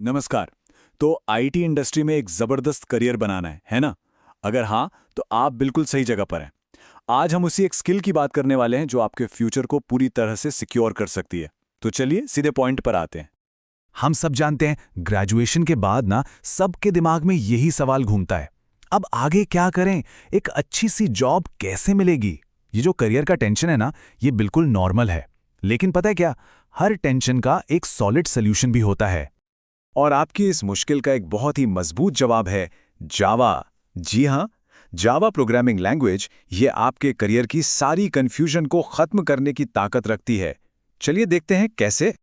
नमस्कार। तो IT industry में एक जबरदस्त करियर बनाना है ना? अगर हाँ, तो आप बिल्कुल सही जगह पर हैं। आज हम उसी एक स्किल की बात करने वाले हैं जो आपके फ्यूचर को पूरी तरह से सिक्योर कर सकती है। तो चलिए सीधे पॉइंट पर आते हैं। हम सब जानते हैं ग्रेजुएशन के बाद ना सबके दिमाग में यही सवाल घूमता है। अब आगे क्या करें? एक अच्छी सी जॉब कैसे मिलेगी? ये जो करियर का टेंशन है ना, ये बिल्कुल नॉर्मल है। लेकिन पता है क्या? हर टेंशन का एक सॉलिड सोल्यूशन भी होता है। और आपकी इस मुश्किल का एक बहुत ही मजबूत जवाब है जावा। जी हाँ, जावा प्रोग्रामिंग लैंग्वेज ये आपके करियर की सारी कंफ्यूजन को खत्म करने की ताकत रखती है। चलिए देखते हैं कैसे।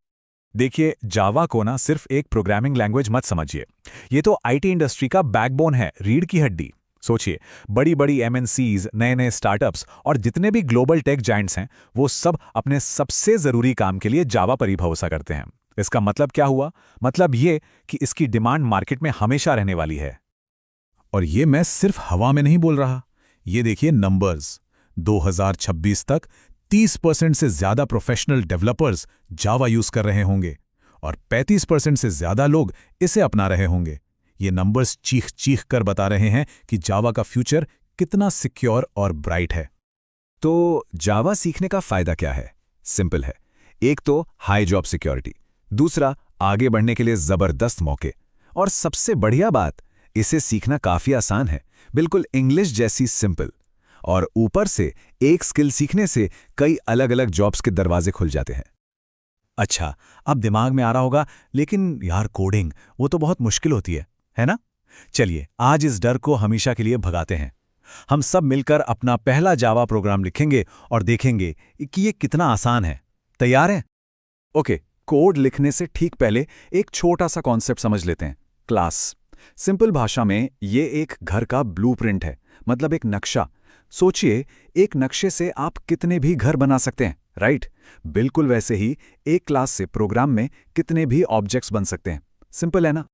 देखिए, जावा को ना सिर्फ एक प्रोग्रामिंग लैंग्वेज मत समझिए। ये तो आईटी इंडस्ट्री का बैकबोन है, रीढ़ की हड्डी। सोचिए, बड़ी बड़ी एमएनसीज, नए नए स्टार्टअप्स और जितने भी ग्लोबल टेक जायंट्स हैं, वो सब अपने सबसे ज़रूरी काम के लिए जावा पर ही भरोसा करते हैं। इसका मतलब क्या हुआ? मतलब ये कि इसकी डिमांड मार्केट में हमेशा रहने वाली है। और ये मैं सिर्फ हवा में नहीं बोल रहा। ये देखिए नंबर्स। 2026 तक 30% से ज्यादा प्रोफेशनल डेवलपर्स जावा यूज कर रहे होंगे और 35% से ज्यादा लोग इसे अपना रहे होंगे। ये नंबर्स चीख चीख कर बता रहे हैं कि जावा का फ्यूचर कितना सिक्योर और ब्राइट है। तो जावा सीखने का फायदा क्या है? सिंपल है। एक तो हाई जॉब सिक्योरिटी, दूसरा आगे बढ़ने के लिए जबरदस्त मौके, और सबसे बढ़िया बात, इसे सीखना काफी आसान है, बिल्कुल इंग्लिश जैसी सिंपल। और ऊपर से एक स्किल सीखने से कई अलग अलग जॉब्स के दरवाजे खुल जाते हैं। अच्छा, अब दिमाग में आ रहा होगा, लेकिन यार कोडिंग वो तो बहुत मुश्किल होती है ना? चलिए आज इस डर को हमेशा के लिए भगाते हैं। हम सब मिलकर अपना पहला जावा प्रोग्राम लिखेंगे और देखेंगे कि ये कितना आसान है। तैयार हैं? ओके, कोड लिखने से ठीक पहले एक छोटा सा कॉन्सेप्ट समझ लेते हैं। क्लास। सिंपल भाषा में ये एक घर का ब्लूप्रिंट है, मतलब एक नक्शा। सोचिए, एक नक्शे से आप कितने भी घर बना सकते हैं, राइट? बिल्कुल वैसे ही एक क्लास से प्रोग्राम में कितने भी ऑब्जेक्ट्स बन सकते हैं। सिंपल है ना?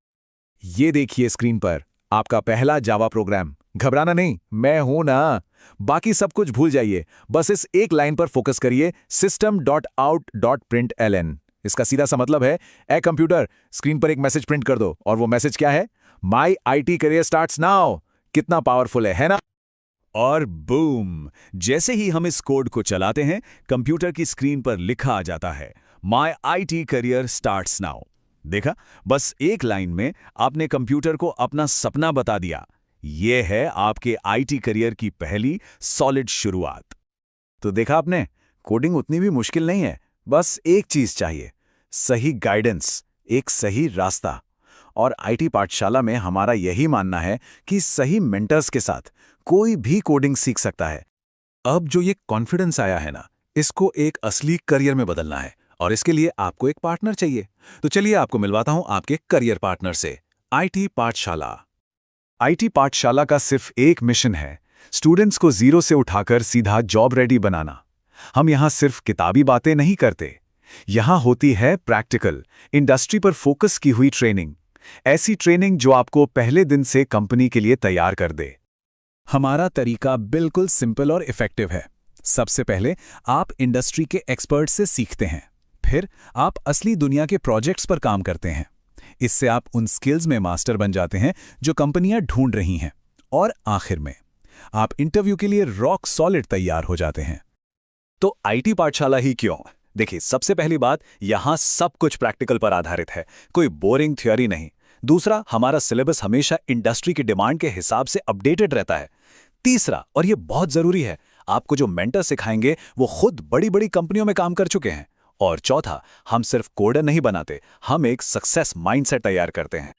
ये देखिए स्क्रीन पर आपका पहला जावा प्रोग्राम। घबराना नहीं, मैं हूं ना। बाकी सब कुछ भूल जाइए, बस इस एक लाइन पर फोकस करिए, system.out.println। इसका सीधा सा मतलब है, ए कंप्यूटर, स्क्रीन पर एक मैसेज प्रिंट कर दो। और वो मैसेज क्या है? माई आईटी करियर स्टार्ट्स नाउ। कितना पावरफुल है ना? और बूम, जैसे ही हम इस कोड को चलाते हैं, कंप्यूटर की स्क्रीन पर लिखा आ जाता है, माई आईटी करियर स्टार्ट्स नाउ। देखा, बस एक लाइन में आपने कंप्यूटर को अपना सपना बता दिया। यह है आपके आईटी करियर की पहली सॉलिड शुरुआत। तो देखा आपने, कोडिंग उतनी भी मुश्किल नहीं है। बस एक चीज चाहिए, सही गाइडेंस, एक सही रास्ता। और आईटी पाठशाला में हमारा यही मानना है कि सही मेंटर्स के साथ कोई भी कोडिंग सीख सकता है। अब जो ये कॉन्फिडेंस आया है ना, इसको एक असली करियर में बदलना है, और इसके लिए आपको एक पार्टनर चाहिए। तो चलिए आपको मिलवाता हूं आपके करियर पार्टनर से, आईटी पाठशाला। आईटी पाठशाला का सिर्फ एक मिशन है, स्टूडेंट्स को जीरो से उठाकर सीधा जॉब रेडी बनाना। हम यहां सिर्फ किताबी बातें नहीं करते, यहां होती है प्रैक्टिकल, इंडस्ट्री पर फोकस की हुई ट्रेनिंग। ऐसी ट्रेनिंग जो आपको पहले दिन से कंपनी के लिए तैयार कर दे। हमारा तरीका बिल्कुल सिंपल और इफेक्टिव है। सबसे पहले आप इंडस्ट्री के एक्सपर्ट से सीखते हैं, फिर आप असली दुनिया के प्रोजेक्ट्स पर काम करते हैं। इससे आप उन स्किल्स में मास्टर बन जाते हैं जो कंपनियां ढूंढ रही हैं, और आखिर में आप इंटरव्यू के लिए रॉक सॉलिड तैयार हो जाते हैं। तो आईटी पाठशाला ही क्यों? देखिए, सबसे पहली बात, यहां सब कुछ प्रैक्टिकल पर आधारित है, कोई बोरिंग थ्योरी नहीं। दूसरा, हमारा सिलेबस हमेशा इंडस्ट्री की डिमांड के हिसाब से अपडेटेड रहता है। तीसरा, और ये बहुत जरूरी है, आपको जो मेंटर सिखाएंगे वो खुद बड़ी बड़ी कंपनियों में काम कर चुके हैं। और चौथा, हम सिर्फ कोडर नहीं बनाते, हम एक सक्सेस माइंडसेट तैयार करते हैं।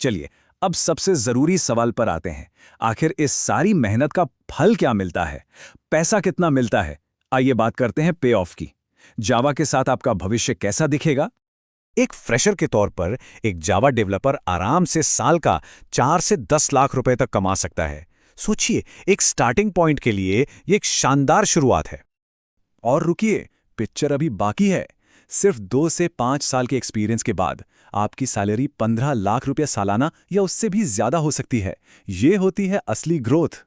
चलिए अब सबसे जरूरी सवाल पर आते हैं। आखिर इस सारी मेहनत का फल क्या मिलता है? पैसा कितना मिलता है? आइए बात करते हैं पे ऑफ की। जावा के साथ आपका भविष्य कैसा दिखेगा? एक फ्रेशर के तौर पर एक जावा डेवलपर आराम से साल का 4 से 10 लाख रुपए तक कमा सकता है। सोचिए, एक स्टार्टिंग पॉइंट के लिए ये एक शानदार शुरुआत है। और रुकिए, पिक्चर अभी बाकी है। सिर्फ 2 से 5 साल के एक्सपीरियंस के बाद आपकी सैलरी 15 लाख रुपए सालाना या उससे भी ज्यादा हो सकती है। ये होती है असली ग्रोथ।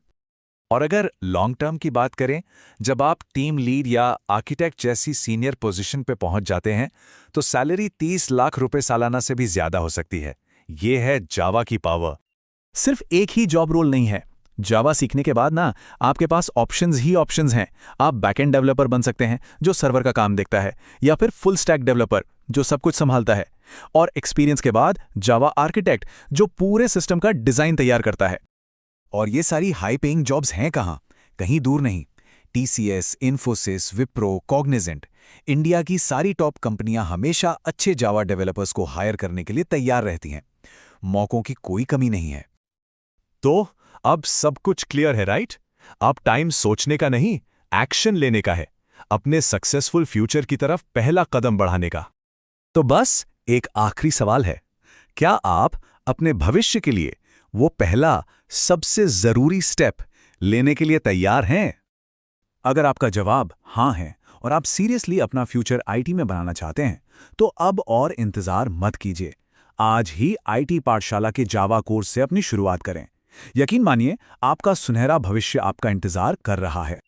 और अगर लॉन्ग टर्म की बात करें, जब आप टीम लीड या आर्किटेक्ट जैसी सीनियर पोजीशन पे पहुंच जाते हैं, तो सैलरी 30 लाख रुपए सालाना से भी ज्यादा हो सकती है। ये है जावा की पावर। सिर्फ एक ही जॉब रोल नहीं है। जावा सीखने के बाद ना आपके पास ऑप्शंस ही ऑप्शंस हैं। आप बैकएंड डेवलपर बन सकते हैं जो सर्वर का काम देखता है, या फिर फुल स्टैक डेवलपर जो सब कुछ संभालता है, और एक्सपीरियंस के बाद जावा आर्किटेक्ट जो पूरे सिस्टम का डिजाइन तैयार करता है। और ये सारी हाई पेइंग जॉब्स हैं कहाँ? कहीं दूर नहीं। TCS, Infosys, Wipro, Cognizant, India की सारी टॉप कंपनियां हमेशा अच्छे जावा डेवलपर्स को हायर करने के लिए तैयार रहती हैं। मौकों की कोई कमी नहीं है। तो अब सब कुछ क्लियर है, राइट? अब टाइम सोचने का नहीं, एक्शन लेने का है, अपने सक्सेसफुल फ्यूचर की तरफ पहला कदम बढ़ाने का। तो बस एक आखिरी सवाल है, क्या आप अपने भविष्य के लिए वो पहला सबसे जरूरी स्टेप लेने के लिए तैयार हैं? अगर आपका जवाब हां है और आप सीरियसली अपना फ्यूचर आईटी में बनाना चाहते हैं, तो अब और इंतजार मत कीजिए। आज ही आईटी पाठशाला के जावा कोर्स से अपनी शुरुआत करें। यकीन मानिए, आपका सुनहरा भविष्य आपका इंतजार कर रहा है।